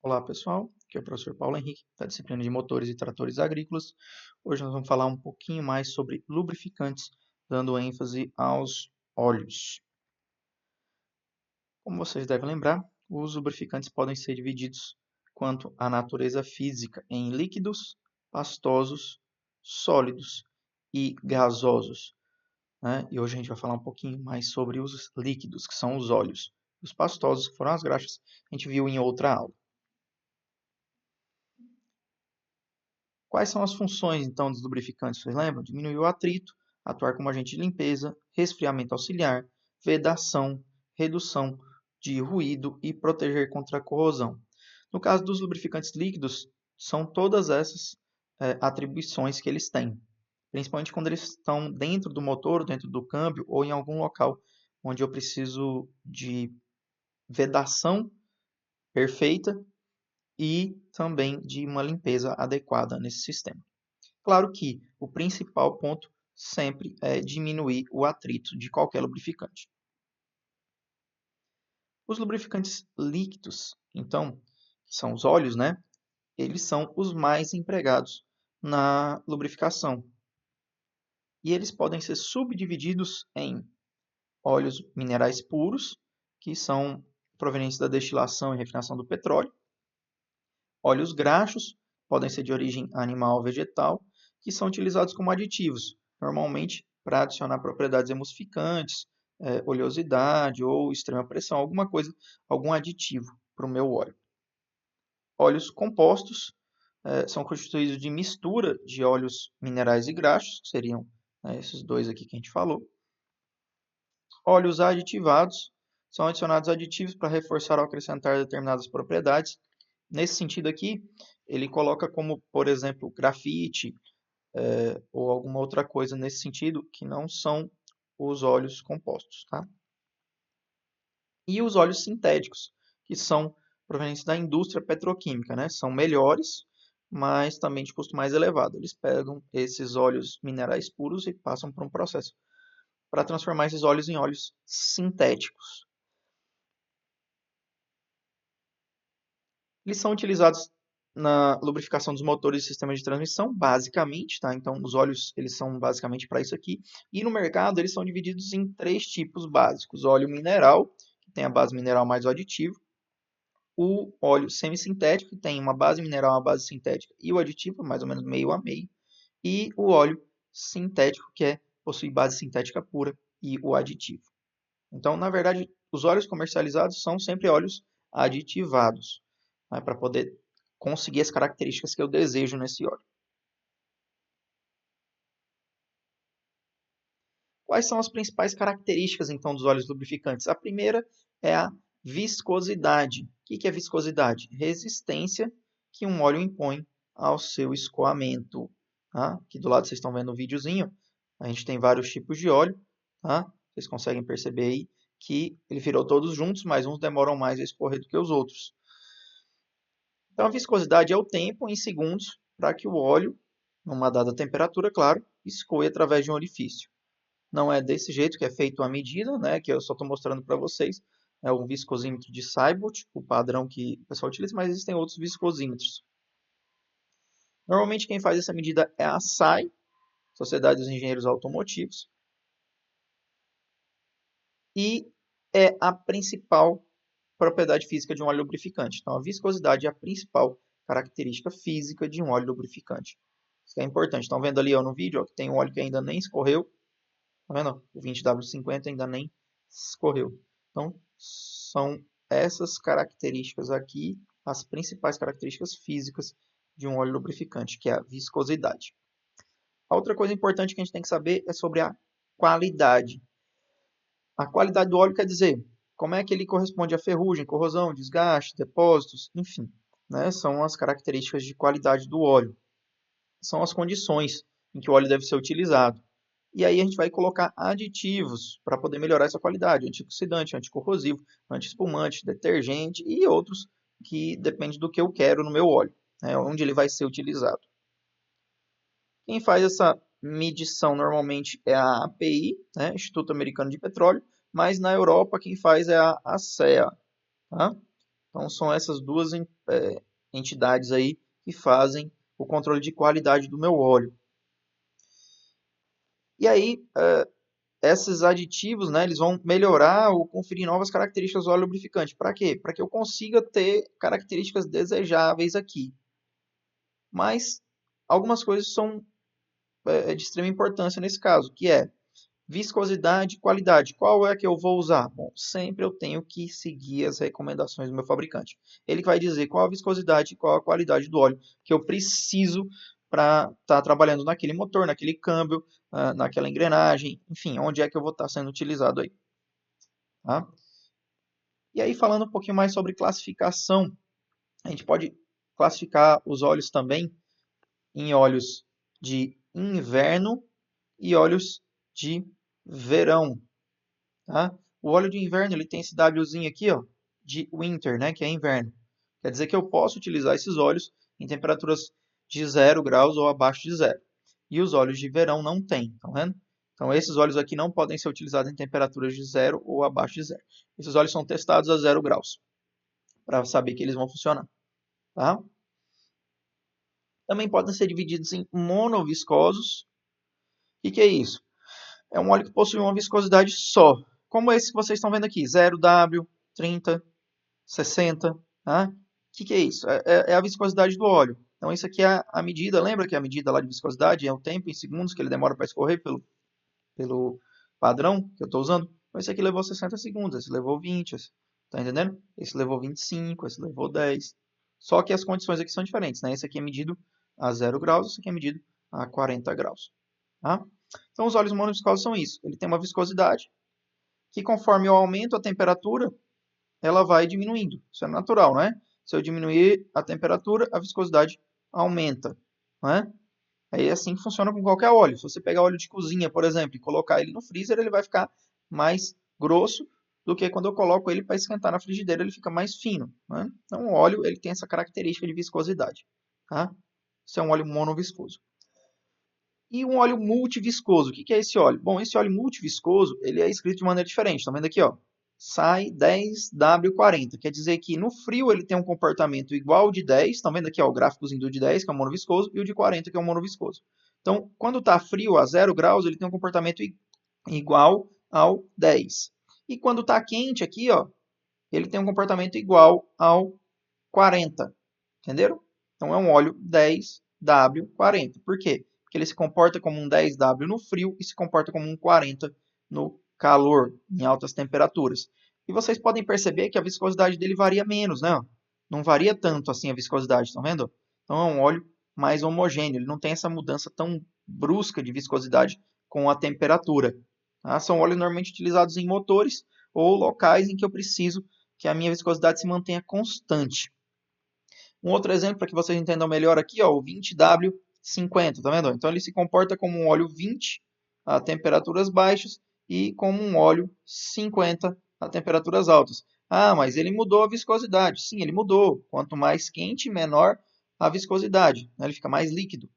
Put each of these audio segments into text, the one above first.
Olá pessoal, aqui é o professor Paulo Henrique, da disciplina de Motores e Tratores Agrícolas. Hoje nós vamos falar um pouquinho mais sobre lubrificantes, dando ênfase aos óleos. Como vocês devem lembrar, os lubrificantes podem ser divididos quanto à natureza física em líquidos, pastosos, sólidos e gasosos, né? E hoje a gente vai falar um pouquinho mais sobre os líquidos, que são os óleos. Os pastosos, que foram as graxas, a gente viu em outra aula. Quais são as funções, então, dos lubrificantes? Vocês lembram? Diminuir o atrito, atuar como agente de limpeza, resfriamento auxiliar, vedação, redução de ruído e proteger contra a corrosão. No caso dos lubrificantes líquidos, são todas essas atribuições que eles têm, principalmente quando eles estão dentro do motor, dentro do câmbio ou em algum local onde eu preciso de vedação perfeita e também de uma limpeza adequada nesse sistema. Claro que o principal ponto sempre é diminuir o atrito de qualquer lubrificante. Os lubrificantes líquidos, então, que são os óleos, né? Eles são os mais empregados na lubrificação. E eles podem ser subdivididos em óleos minerais puros, que são provenientes da destilação e refinação do petróleo, óleos graxos, podem ser de origem animal ou vegetal, que são utilizados como aditivos, normalmente para adicionar propriedades emulsificantes, oleosidade ou extrema pressão, alguma coisa, algum aditivo para o meu óleo. Óleos compostos são constituídos de mistura de óleos minerais e graxos, que seriam esses dois aqui que a gente falou. Óleos aditivados são adicionados aditivos para reforçar ou acrescentar determinadas propriedades. Nesse sentido aqui, ele coloca como, por exemplo, grafite ou alguma outra coisa nesse sentido que não são os óleos compostos, tá? E os óleos sintéticos, que são provenientes da indústria petroquímica, né? São melhores, mas também de custo mais elevado. Eles pegam esses óleos minerais puros e passam por um processo para transformar esses óleos em óleos sintéticos. Eles são utilizados na lubrificação dos motores e sistemas de transmissão, basicamente, tá? Então, os óleos, eles são basicamente para isso aqui. E no mercado, eles são divididos em três tipos básicos. O óleo mineral, que tem a base mineral mais o aditivo. O óleo semissintético, que tem uma base mineral, uma base sintética e o aditivo, mais ou menos meio a meio. E o óleo sintético, que possui base sintética pura e o aditivo. Então, na verdade, os óleos comercializados são sempre óleos aditivados, né, para poder conseguir as características que eu desejo nesse óleo. Quais são as principais características, então, dos óleos lubrificantes? A primeira é a viscosidade. O que é viscosidade? Resistência que um óleo impõe ao seu escoamento. Tá? Aqui do lado vocês estão vendo o videozinho. A gente tem vários tipos de óleo. Tá? Vocês conseguem perceber aí que ele virou todos juntos, mas uns demoram mais a escorrer do que os outros. Então, a viscosidade é o tempo em segundos para que o óleo, numa dada temperatura, claro, escoe através de um orifício. Não é desse jeito que é feito a medida, né, que eu só estou mostrando para vocês. É o viscosímetro de Seibold, o padrão que o pessoal utiliza, mas existem outros viscosímetros. Normalmente quem faz essa medida é a SAI, Sociedade dos Engenheiros Automotivos, e é a principal propriedade física de um óleo lubrificante. Então, a viscosidade é a principal característica física de um óleo lubrificante. Isso é importante. Estão vendo ali ó, no vídeo ó, que tem um óleo que ainda nem escorreu. Tá vendo? O 20W50 ainda nem escorreu. Então, são essas características aqui, as principais características físicas de um óleo lubrificante, que é a viscosidade. A outra coisa importante que a gente tem que saber é sobre a qualidade. A qualidade do óleo quer dizer como é que ele corresponde à ferrugem, corrosão, desgaste, depósitos, enfim. Né? São as características de qualidade do óleo. São as condições em que o óleo deve ser utilizado. E aí a gente vai colocar aditivos para poder melhorar essa qualidade, antioxidante, anticorrosivo, antiespumante, detergente e outros que depende do que eu quero no meu óleo, né, onde ele vai ser utilizado. Quem faz essa medição normalmente é a API, né, Instituto Americano de Petróleo, mas na Europa quem faz é a ACEA. Tá? Então, são essas duas entidades aí que fazem o controle de qualidade do meu óleo. E aí, esses aditivos, né, eles vão melhorar ou conferir novas características do óleo lubrificante. Para quê? Para que eu consiga ter características desejáveis aqui. Mas algumas coisas são de extrema importância nesse caso, que é viscosidade e qualidade. Qual é que eu vou usar? Bom, sempre eu tenho que seguir as recomendações do meu fabricante. Ele vai dizer qual a viscosidade e qual a qualidade do óleo que eu preciso para estar trabalhando naquele motor, naquele câmbio, naquela engrenagem, enfim, onde é que eu vou estar sendo utilizado aí. Tá? E aí, falando um pouquinho mais sobre classificação, a gente pode classificar os óleos também em óleos de inverno e óleos de verão. Tá? O óleo de inverno ele tem esse Wzinho aqui, ó, de winter, né, que é inverno. Quer dizer que eu posso utilizar esses óleos em temperaturas de 0 graus ou abaixo de zero. E os óleos de verão não tem, tá vendo? Então esses óleos aqui não podem ser utilizados em temperaturas de 0 ou abaixo de zero. Esses óleos são testados a 0 graus, para saber que eles vão funcionar. Tá? Também podem ser divididos em monoviscosos. O que é isso? É um óleo que possui uma viscosidade só, como esse que vocês estão vendo aqui, 0W, 30, 60. Tá? O que é isso? É a viscosidade do óleo. Então, isso aqui é a medida, lembra que a medida lá de viscosidade é o tempo em segundos que ele demora para escorrer pelo padrão que eu estou usando? Então, esse aqui levou 60 segundos, esse levou 20, tá entendendo? Esse levou 25, esse levou 10. Só que as condições aqui são diferentes, né? Esse aqui é medido a 0 graus, esse aqui é medido a 40 graus. Tá? Então, os óleos monoviscosos são isso. Ele tem uma viscosidade que, conforme eu aumento a temperatura, ela vai diminuindo. Isso é natural, né? Se eu diminuir a temperatura, a viscosidade aumenta. Né? Aí é assim que funciona com qualquer óleo. Se você pegar óleo de cozinha, por exemplo, e colocar ele no freezer, ele vai ficar mais grosso do que quando eu coloco ele para esquentar na frigideira, ele fica mais fino. Né? Então, o óleo ele tem essa característica de viscosidade. Tá? Isso é um óleo monoviscoso. E um óleo multiviscoso. O que é esse óleo? Bom, esse óleo multiviscoso ele é escrito de maneira diferente. Estão vendo aqui? Ó? SAI 10W40. Quer dizer que no frio ele tem um comportamento igual ao de 10. Estão vendo aqui ó, o gráficozinho do de 10, que é o monoviscoso, e o de 40, que é o monoviscoso. Então, quando está frio a 0 graus, ele tem um comportamento igual ao 10. E quando está quente aqui, ó, ele tem um comportamento igual ao 40. Entenderam? Então, é um óleo 10W40. Por quê? Porque ele se comporta como um 10W no frio e se comporta como um 40 no calor, em altas temperaturas. E vocês podem perceber que a viscosidade dele varia menos, né? Não varia tanto assim a viscosidade, estão vendo? Então, é um óleo mais homogêneo, ele não tem essa mudança tão brusca de viscosidade com a temperatura. Tá? São óleos normalmente utilizados em motores ou locais em que eu preciso que a minha viscosidade se mantenha constante. Um outro exemplo para que vocês entendam melhor aqui, ó, o 20W50, tá vendo? Então ele se comporta como um óleo 20 a temperaturas baixas e como um óleo 50 a temperaturas altas. Ah, mas ele mudou a viscosidade. Sim, ele mudou. Quanto mais quente, menor a viscosidade. Ele fica mais líquido.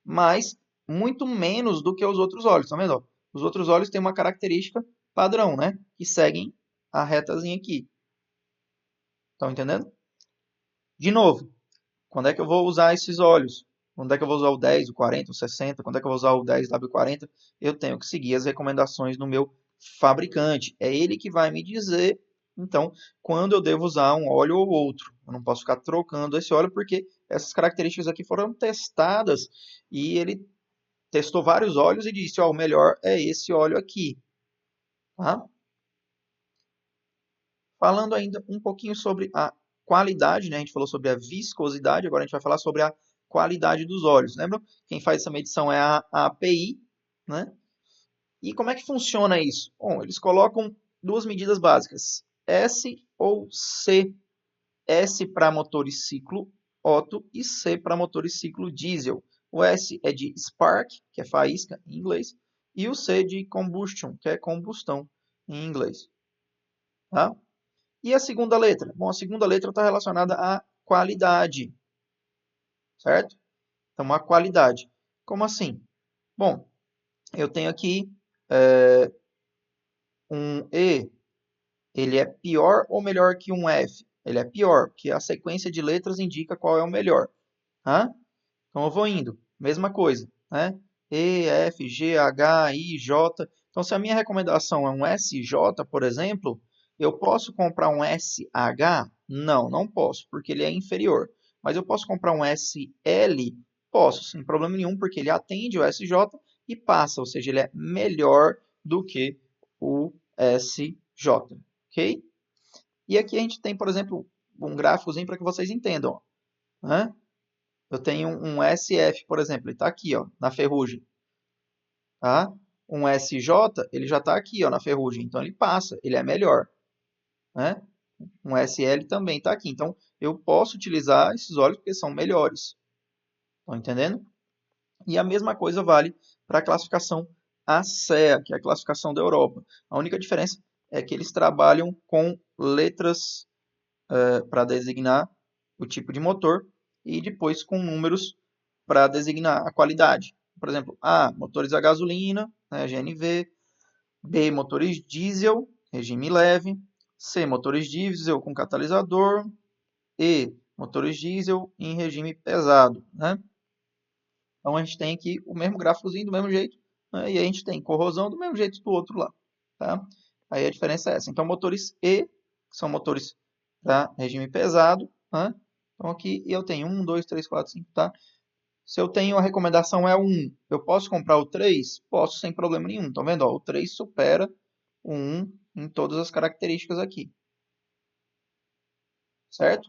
Mas muito menos do que os outros óleos, tá vendo? Os outros óleos têm uma característica padrão, né? Que seguem a retazinha aqui. Estão entendendo? De novo, quando é que eu vou usar esses óleos? Quando é que eu vou usar o 10, o 40, o 60? Quando é que eu vou usar o 10W40? Eu tenho que seguir as recomendações do meu fabricante. É ele que vai me dizer, então, quando eu devo usar um óleo ou outro. Eu não posso ficar trocando esse óleo porque essas características aqui foram testadas e ele testou vários óleos e disse, ó, o melhor é esse óleo aqui. Tá? Falando ainda um pouquinho sobre a qualidade, né? A gente falou sobre a viscosidade, agora a gente vai falar sobre a qualidade dos óleos. Lembra? Quem faz essa medição é a API, né? E como é que funciona isso? Bom, eles colocam duas medidas básicas, S ou C. S para motores ciclo Otto e C para motores ciclo diesel. O S é de spark, que é faísca em inglês, e o C de combustion, que é combustão em inglês. Tá? E a segunda letra? Bom, a segunda letra está relacionada à qualidade, certo? Então, a qualidade. Como assim? Bom, eu tenho aqui um E, ele é pior ou melhor que um F? Ele é pior, porque a sequência de letras indica qual é o melhor. Tá? Então eu vou indo, mesma coisa, né? E, F, G, H, I, J. Então se a minha recomendação é um SJ, por exemplo, eu posso comprar um SH? Não, não posso, porque ele é inferior. Mas eu posso comprar um SL? Posso, sem problema nenhum, porque ele atende o SJ e passa, ou seja, ele é melhor do que o SJ, ok? E aqui a gente tem, por exemplo, um gráficozinho para que vocês entendam, ó, né? Eu tenho um SF, por exemplo, ele está aqui, ó, na ferrugem. Tá? Um SJ, ele já está aqui, ó, na ferrugem. Então, ele passa, ele é melhor. Né? Um SL também está aqui. Então, eu posso utilizar esses óleos porque são melhores. Estão entendendo? E a mesma coisa vale para a classificação ACEA, que é a classificação da Europa. A única diferença é que eles trabalham com letras para designar o tipo de motor e depois com números para designar a qualidade. Por exemplo, A, motores a gasolina, né, GNV, B, motores diesel, regime leve, C, motores diesel com catalisador, E, motores diesel em regime pesado. Né? Então a gente tem aqui o mesmo gráficozinho do mesmo jeito, né? E a gente tem corrosão do mesmo jeito do outro lá. Tá? Aí a diferença é essa. Então motores E, que são motores para regime pesado. Né? Então aqui eu tenho 1, 2, 3, 4, 5, tá? Se eu tenho a recomendação é o 1, eu posso comprar o 3? Posso, sem problema nenhum. Estão vendo? Ó, o 3 supera o 1 em todas as características aqui. Certo?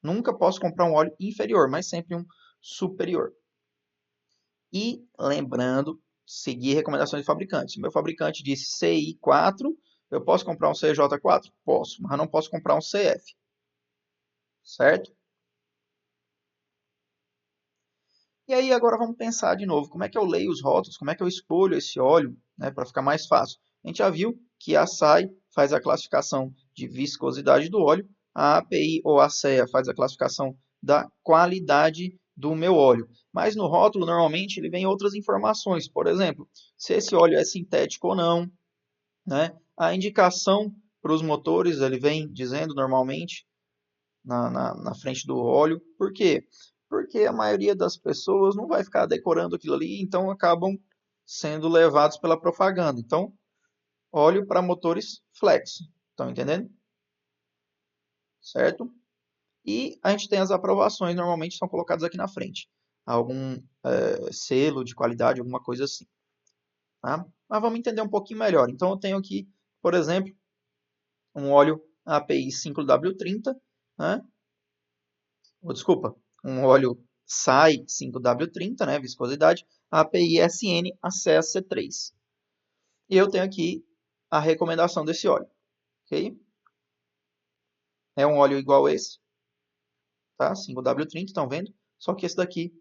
Nunca posso comprar um óleo inferior, mas sempre um superior. E lembrando, seguir recomendações de fabricante. Se meu fabricante disse CI4, eu posso comprar um CJ4? Posso, mas não posso comprar um CF. Certo? E aí agora vamos pensar de novo, como é que eu leio os rótulos, como é que eu escolho esse óleo, né, para ficar mais fácil. A gente já viu que a SAI faz a classificação de viscosidade do óleo, a API ou a CEA faz a classificação da qualidade do meu óleo. Mas no rótulo, normalmente, ele vem outras informações, por exemplo, se esse óleo é sintético ou não, né? A indicação para os motores, ele vem dizendo normalmente, na frente do óleo. Por quê? Porque a maioria das pessoas não vai ficar decorando aquilo ali, então acabam sendo levados pela propaganda. Então, óleo para motores flex. Estão entendendo? Certo? E a gente tem as aprovações, normalmente são colocadas aqui na frente. Algum selo de qualidade, alguma coisa assim. Tá? Mas vamos entender um pouquinho melhor. Então, eu tenho aqui, por exemplo, um óleo API 5W30, né? Desculpa, um óleo SAI 5W30, né, viscosidade, API SN ACEA C3. E eu tenho aqui a recomendação desse óleo, ok? É um óleo igual a esse, tá? 5W30, estão vendo? Só que esse daqui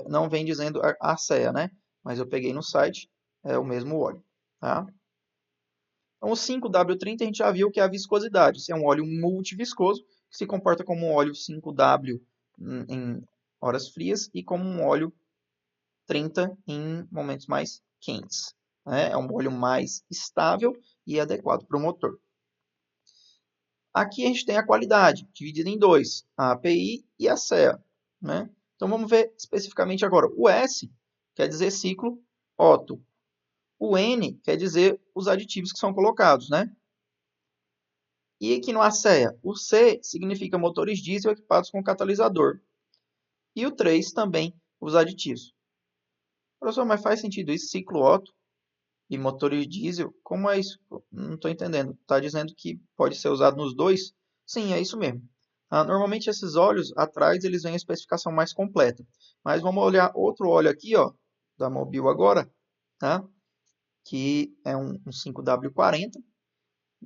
não vem dizendo ACEA, né? Mas eu peguei no site, é o mesmo óleo, tá? Então, o 5W30 a gente já viu que é a viscosidade. Esse é um óleo multiviscoso, que se comporta como um óleo 5W em horas frias e como um óleo 30 em momentos mais quentes. Né? É um óleo mais estável e adequado para o motor. Aqui a gente tem a qualidade, dividida em dois, a API e a CEA. Né? Então vamos ver especificamente agora. O S quer dizer ciclo Otto. O N quer dizer os aditivos que são colocados. Né? E aqui no ACEA, o C significa motores diesel equipados com catalisador. E o 3 também os aditivos. Professor, mas faz sentido isso? Ciclo Otto e motores diesel? Como é isso? Não estou entendendo. Está dizendo que pode ser usado nos dois? Sim, é isso mesmo. Normalmente esses óleos atrás eles vêm a especificação mais completa. Mas vamos olhar outro óleo aqui, ó, da Mobil agora, tá? Que é um 5W40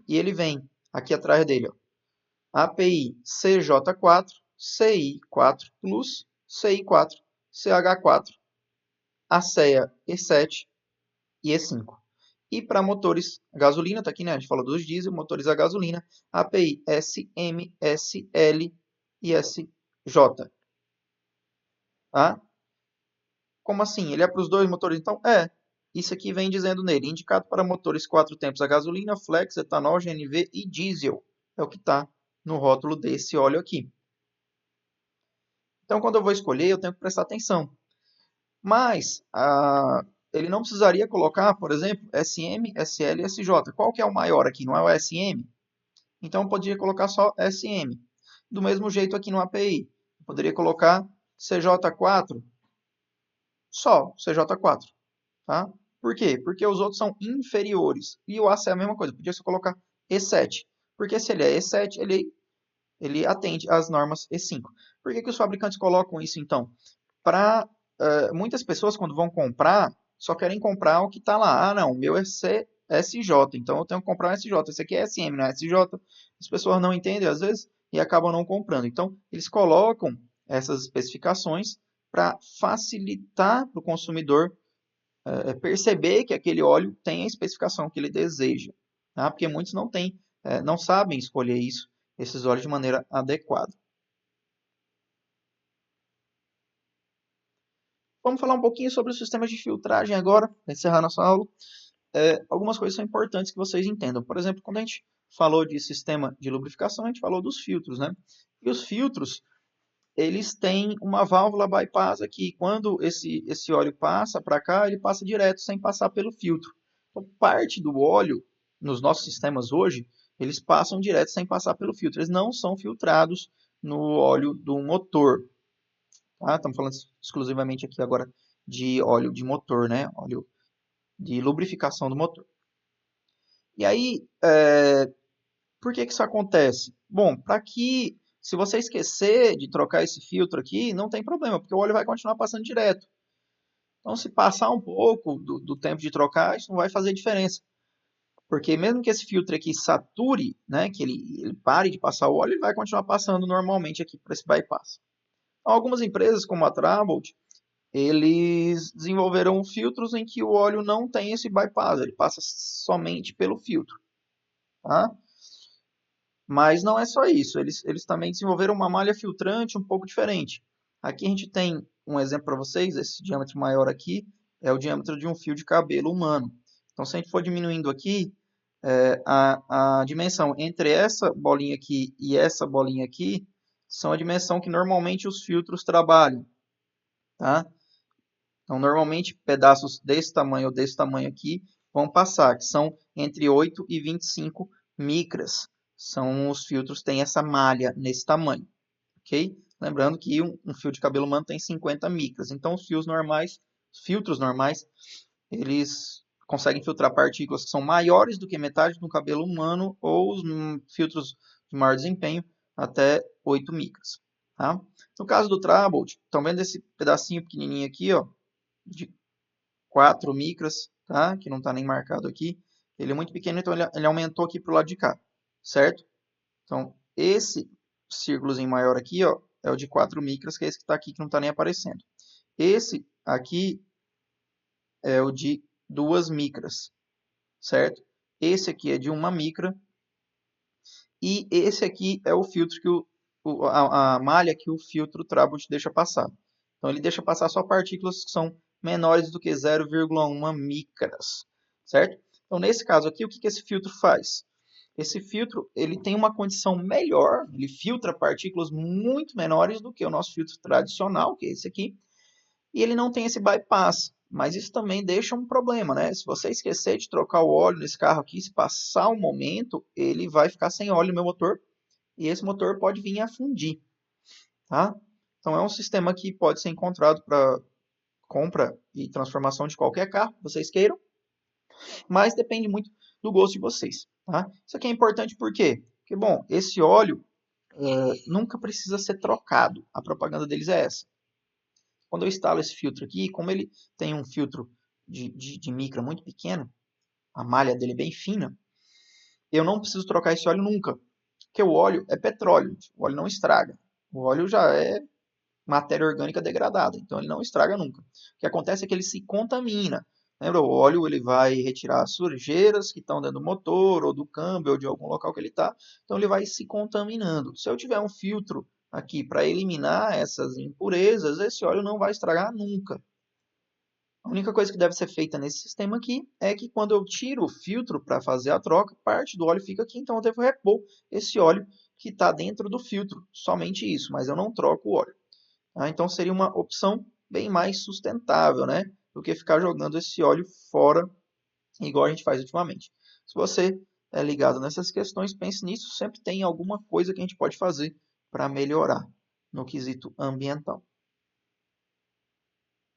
e ele vem aqui atrás dele, ó, API CJ4, CI4 Plus, CI4, CH4, ACEA E7 e E5. E para motores a gasolina, está aqui, né? A gente falou dos diesel, motores a gasolina, API SM, SL e SJ. Tá? Como assim? Ele é para os dois motores? Então, é. Isso aqui vem dizendo nele, indicado para motores 4 tempos a gasolina, flex, etanol, GNV e diesel. é o que está no rótulo desse óleo aqui. Então, quando eu vou escolher, eu tenho que prestar atenção. Mas ele não precisaria colocar, por exemplo, SM, SL e SJ. Qual que é o maior aqui? Não é o SM? Então, eu poderia colocar só SM. Do mesmo jeito aqui no API. Eu poderia colocar CJ4, só CJ4. Tá? Por quê? Porque os outros são inferiores. E o AC é a mesma coisa. Podia só colocar E7. Porque se ele é E7, ele atende às normas E5. Por que os fabricantes colocam isso, então? Para muitas pessoas, quando vão comprar, só querem comprar o que está lá. Ah, não, o meu é SJ, então eu tenho que comprar um SJ. Esse aqui é SM, não é SJ. As pessoas não entendem, às vezes, e acabam não comprando. Então, eles colocam essas especificações para facilitar para o consumidor perceber que aquele óleo tem a especificação que ele deseja. Tá? Porque muitos não têm, não sabem escolher isso, esses óleos de maneira adequada. Vamos falar um pouquinho sobre os sistemas de filtragem agora, para encerrar nossa aula. Algumas coisas são importantes que vocês entendam. Por exemplo, quando a gente falou de sistema de lubrificação, a gente falou dos filtros, né? E os filtros, eles têm uma válvula bypass aqui. Quando esse óleo passa para cá, ele passa direto, sem passar pelo filtro. Então, parte do óleo, nos nossos sistemas hoje, eles passam direto sem passar pelo filtro. Eles não são filtrados no óleo do motor. Tá? Estamos falando exclusivamente aqui agora de óleo de motor, né? Óleo de lubrificação do motor. E aí, por que isso acontece? Bom, para que, se você esquecer de trocar esse filtro aqui, não tem problema, porque o óleo vai continuar passando direto. Então, se passar um pouco do tempo de trocar, isso não vai fazer diferença. Porque mesmo que esse filtro aqui sature, né, que ele pare de passar o óleo, ele vai continuar passando normalmente aqui por esse bypass. Então, algumas empresas, como a Trabant, eles desenvolveram filtros em que o óleo não tem esse bypass, ele passa somente pelo filtro. Tá? Mas não é só isso, eles também desenvolveram uma malha filtrante um pouco diferente. Aqui a gente tem um exemplo para vocês, esse diâmetro maior aqui é o diâmetro de um fio de cabelo humano. Então, se a gente for diminuindo aqui, a dimensão entre essa bolinha aqui e essa bolinha aqui são a dimensão que normalmente os filtros trabalham. Tá? Então, normalmente, pedaços desse tamanho ou desse tamanho aqui vão passar, que são entre 8 e 25 micras. São os filtros que têm essa malha nesse tamanho, ok? Lembrando que um fio de cabelo humano tem 50 micras. Então, os filtros normais, eles conseguem filtrar partículas que são maiores do que metade do cabelo humano ou os filtros de maior desempenho até 8 micras. Tá? No caso do Trabant, estão vendo esse pedacinho pequenininho aqui, ó, de 4 micras, tá? Que não está nem marcado aqui. Ele é muito pequeno, então ele aumentou aqui para o lado de cá, certo? Então, esse círculozinho maior aqui, ó, é o de 4 micras, que é esse que está aqui, que não está nem aparecendo. Esse aqui é o de 2 micras, certo? Esse aqui é de 1 micra. E esse aqui é o filtro que a malha que o filtro Trabant deixa passar. Então, ele deixa passar só partículas que são menores do que 0,1 micras, certo? Então, nesse caso aqui, o que esse filtro faz? Esse filtro ele tem uma condição melhor, ele filtra partículas muito menores do que o nosso filtro tradicional, que é esse aqui, e ele não tem esse bypass. Mas isso também deixa um problema, né? Se você esquecer de trocar o óleo nesse carro aqui, se passar um momento, ele vai ficar sem óleo no meu motor e esse motor pode vir a fundir, tá? Então é um sistema que pode ser encontrado para compra e transformação de qualquer carro que vocês queiram, mas depende muito do gosto de vocês, tá? Isso aqui é importante por quê? Porque, bom, esse óleo nunca precisa ser trocado. A propaganda deles é essa. Quando eu instalo esse filtro aqui, como ele tem um filtro de micra muito pequeno, a malha dele é bem fina, eu não preciso trocar esse óleo nunca. Porque o óleo é petróleo, o óleo não estraga. O óleo já é matéria orgânica degradada, então ele não estraga nunca. O que acontece é que ele se contamina. Lembra, o óleo ele vai retirar as sujeiras que estão dentro do motor, ou do câmbio, ou de algum local que ele está. Então ele vai se contaminando. Se eu tiver um filtro aqui para eliminar essas impurezas, esse óleo não vai estragar nunca. A única coisa que deve ser feita nesse sistema aqui é que quando eu tiro o filtro para fazer a troca, parte do óleo fica aqui, então eu devo repor esse óleo que está dentro do filtro, somente isso, mas eu não troco o óleo. Tá? Então seria uma opção bem mais sustentável, né, do que ficar jogando esse óleo fora, igual a gente faz ultimamente. Se você é ligado nessas questões, pense nisso, sempre tem alguma coisa que a gente pode fazer para melhorar no quesito ambiental.